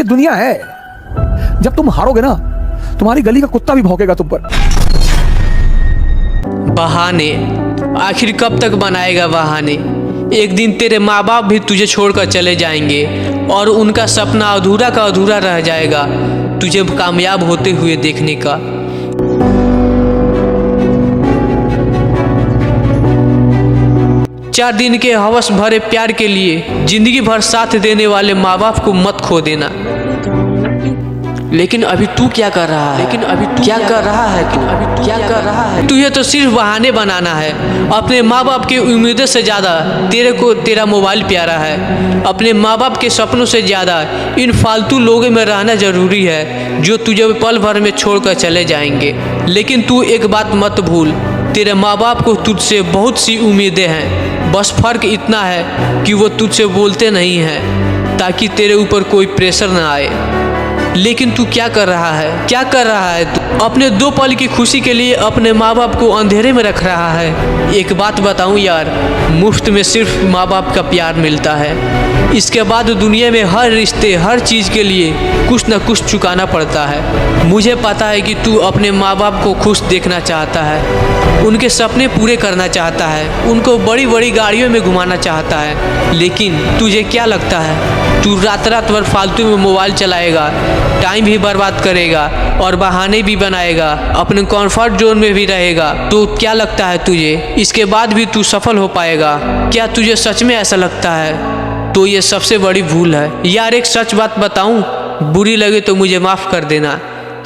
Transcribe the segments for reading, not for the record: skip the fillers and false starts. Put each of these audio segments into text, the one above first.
ये दुनिया है, जब तुम हारोगे ना तुम्हारी गली का कुत्ता भी भौंकेगा तुम पर। बहाने, आखिर कब तक बनाएगा बहाने। एक दिन तेरे माँ बाप भी तुझे छोड़कर चले जाएंगे और उनका सपना अधूरा का अधूरा रह जाएगा तुझे कामयाब होते हुए देखने का। चार दिन के हवस भरे प्यार के लिए जिंदगी भर साथ देने वाले माँ बाप को मत खो देना। लेकिन अभी तू क्या कर रहा है? तुझे तो सिर्फ बहाने बनाना है। अपने माँ बाप की उम्मीदों से ज़्यादा तेरे को तेरा मोबाइल प्यारा है। अपने माँ बाप के सपनों से ज़्यादा इन फालतू लोगों में रहना ज़रूरी है जो तुझे पल भर में छोड़कर चले जाएंगे। लेकिन तू एक बात मत भूल, तेरे माँ बाप को तुझसे बहुत सी उम्मीदें हैं, बस फ़र्क इतना है कि वो तुझसे बोलते नहीं हैं ताकि तेरे ऊपर कोई प्रेशर ना आए। लेकिन तू क्या कर रहा है तू अपने दो पल की खुशी के लिए अपने माँ बाप को अंधेरे में रख रहा है। एक बात बताऊं यार, मुफ्त में सिर्फ माँ बाप का प्यार मिलता है। इसके बाद दुनिया में हर रिश्ते, हर चीज़ के लिए कुछ न कुछ चुकाना पड़ता है। मुझे पता है कि तू अपने माँ बाप को खुश देखना चाहता है, उनके सपने पूरे करना चाहता है, उनको बड़ी बड़ी गाड़ियों में घुमाना चाहता है। लेकिन तुझे क्या लगता है तू रात भर फालतू में मोबाइल चलाएगा, टाइम भी बर्बाद करेगा और बहाने भी बनाएगा, अपने कंफर्ट जोन में भी रहेगा, तो क्या लगता है तुझे इसके बाद भी तू सफल हो पाएगा? क्या तुझे सच में ऐसा लगता है? तो ये सबसे बड़ी भूल है यार। एक सच बात बताऊं, बुरी लगे तो मुझे माफ़ कर देना,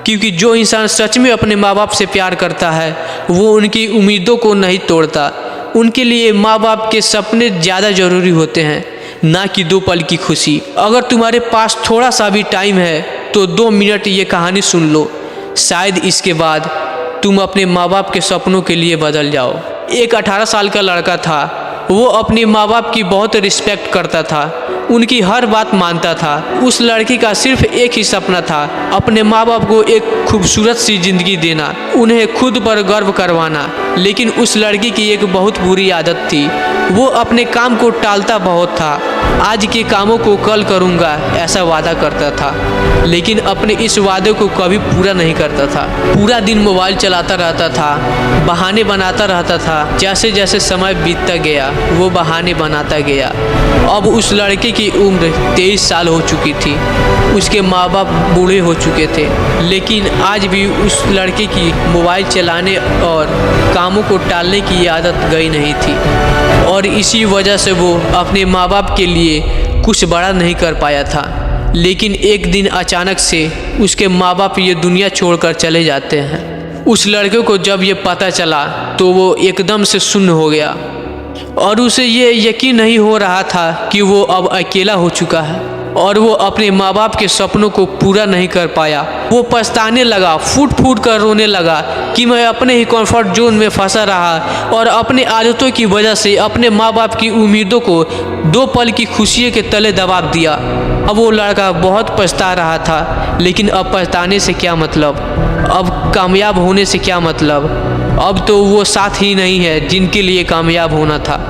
क्योंकि जो इंसान सच में अपने माँ बाप से प्यार करता है वो उनकी उम्मीदों को नहीं तोड़ता। उनके लिए माँ बाप के सपने ज़्यादा ज़रूरी होते हैं, ना कि दो पल की खुशी। अगर तुम्हारे पास थोड़ा सा भी टाइम है तो 2 मिनट ये कहानी सुन लो, शायद इसके बाद तुम अपने माँ बाप के सपनों के लिए बदल जाओ। एक 18 साल का लड़का था, वो अपने माँ बाप की बहुत रिस्पेक्ट करता था, उनकी हर बात मानता था। उस लड़की का सिर्फ एक ही सपना था, अपने माँ बाप को एक खूबसूरत सी ज़िंदगी देना, उन्हें खुद पर गर्व करवाना। लेकिन उस लड़की की एक बहुत बुरी आदत थी, वो अपने काम को टालता बहुत था। आज के कामों को कल करूँगा ऐसा वादा करता था, लेकिन अपने इस वादे को कभी पूरा नहीं करता था। पूरा दिन मोबाइल चलाता रहता था, बहाने बनाता रहता था। जैसे जैसे समय बीतता गया वो बहाने बनाता गया। अब उस लड़के की उम्र 23 साल हो चुकी थी, उसके माँ बाप बूढ़े हो चुके थे, लेकिन आज भी उस लड़के की मोबाइल चलाने और कामों को टालने की आदत गई नहीं थी। और इसी वजह से वो अपने माँ बाप के लिए कुछ बड़ा नहीं कर पाया था। लेकिन एक दिन अचानक से उसके माँ बाप ये दुनिया छोड़कर चले जाते हैं। उस लड़के को जब ये पता चला तो वो एकदम से सुन्न हो गया और उसे ये यकीन नहीं हो रहा था कि वो अब अकेला हो चुका है और वो अपने माँ बाप के सपनों को पूरा नहीं कर पाया। वो पछताने लगा, फूट फूट कर रोने लगा कि मैं अपने ही कंफर्ट जोन में फंसा रहा और अपने आदतों की वजह से अपने माँ बाप की उम्मीदों को 2 पल की खुशियों के तले दबा दिया। अब वो लड़का बहुत पछता रहा था, लेकिन अब पछताने से क्या मतलब, अब कामयाब होने से क्या मतलब। अब तो वो साथ ही नहीं है जिनके लिए कामयाब होना था।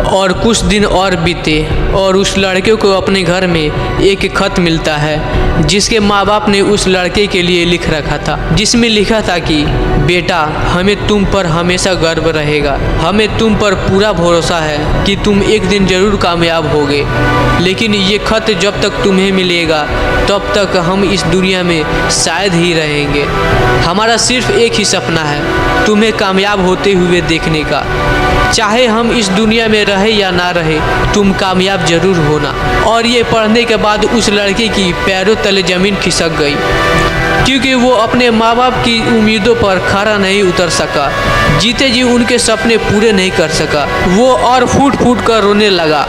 और कुछ दिन और बीते और उस लड़के को अपने घर में एक खत मिलता है जिसके माँ बाप ने उस लड़के के लिए लिख रखा था, जिसमें लिखा था कि बेटा, हमें तुम पर हमेशा गर्व रहेगा, हमें तुम पर पूरा भरोसा है कि तुम एक दिन ज़रूर कामयाब होगे। लेकिन ये खत जब तक तुम्हें मिलेगा तब तक हम इस दुनिया में शायद ही रहेंगे। हमारा सिर्फ एक ही सपना है, तुम्हें कामयाब होते हुए देखने का। चाहे हम इस दुनिया में रहे या ना रहे, तुम कामयाब जरूर होना। और ये पढ़ने के बाद उस लड़के की पैरों तले ज़मीन खिसक गई, क्योंकि वो अपने माँ बाप की उम्मीदों पर खरा नहीं उतर सका, जीते जी उनके सपने पूरे नहीं कर सका। वो और फूट फूट कर रोने लगा।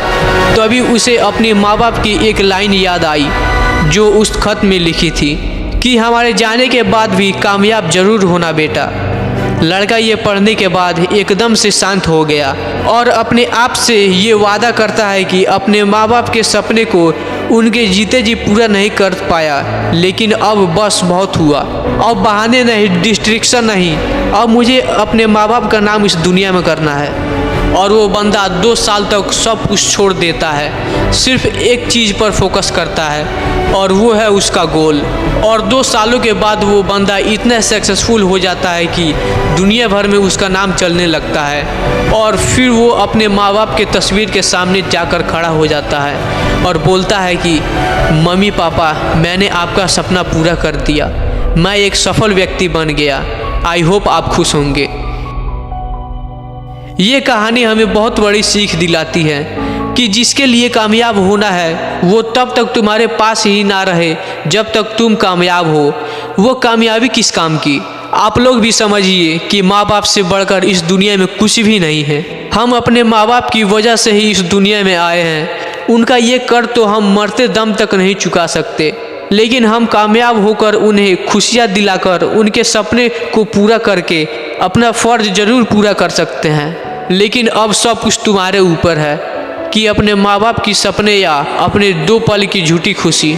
तभी उसे अपने माँ बाप की एक लाइन याद आई जो उस खत में लिखी थी कि हमारे जाने के बाद भी कामयाब जरूर होना बेटा। लड़का ये पढ़ने के बाद एकदम से शांत हो गया और अपने आप से ये वादा करता है कि अपने माँ बाप के सपने को उनके जीते जी पूरा नहीं कर पाया, लेकिन अब बस बहुत हुआ। अब बहाने नहीं, डिस्ट्रैक्शन नहीं, अब मुझे अपने माँ बाप का नाम इस दुनिया में करना है। और वो बंदा 2 साल तक सब कुछ छोड़ देता है, सिर्फ एक चीज़ पर फोकस करता है और वो है उसका गोल। और 2 सालों के बाद वो बंदा इतना सक्सेसफुल हो जाता है कि दुनिया भर में उसका नाम चलने लगता है। और फिर वो अपने माँ बाप के तस्वीर के सामने जाकर खड़ा हो जाता है और बोलता है कि मम्मी पापा, मैंने आपका सपना पूरा कर दिया, मैं एक सफल व्यक्ति बन गया, आई होप आप खुश होंगे। ये कहानी हमें बहुत बड़ी सीख दिलाती है कि जिसके लिए कामयाब होना है वो तब तक तुम्हारे पास ही ना रहे जब तक तुम कामयाब हो। वो कामयाबी किस काम की? आप लोग भी समझिए कि माँ बाप से बढ़कर इस दुनिया में कुछ भी नहीं है। हम अपने माँ बाप की वजह से ही इस दुनिया में आए हैं। उनका ये कर तो हम मरते दम तक नहीं चुका सकते, लेकिन हम कामयाब होकर उन्हें खुशियाँ दिलाकर उनके सपने को पूरा करके अपना फ़र्ज ज़रूर पूरा कर सकते हैं। लेकिन अब सब कुछ तुम्हारे ऊपर है कि अपने माँ बाप की सपने या अपने 2 पल की झूठी खुशी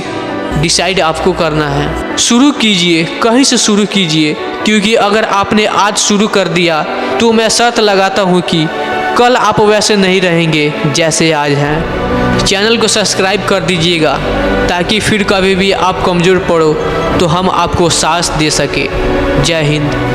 डिसाइड आपको करना है। शुरू कीजिए, कहीं से शुरू कीजिए, क्योंकि अगर आपने आज शुरू कर दिया तो मैं शर्त लगाता हूँ कि कल आप वैसे नहीं रहेंगे जैसे आज हैं। चैनल को सब्सक्राइब कर दीजिएगा ताकि फिर कभी भी आप कमज़ोर पड़ो तो हम आपको साहस दे सके। जय हिंद।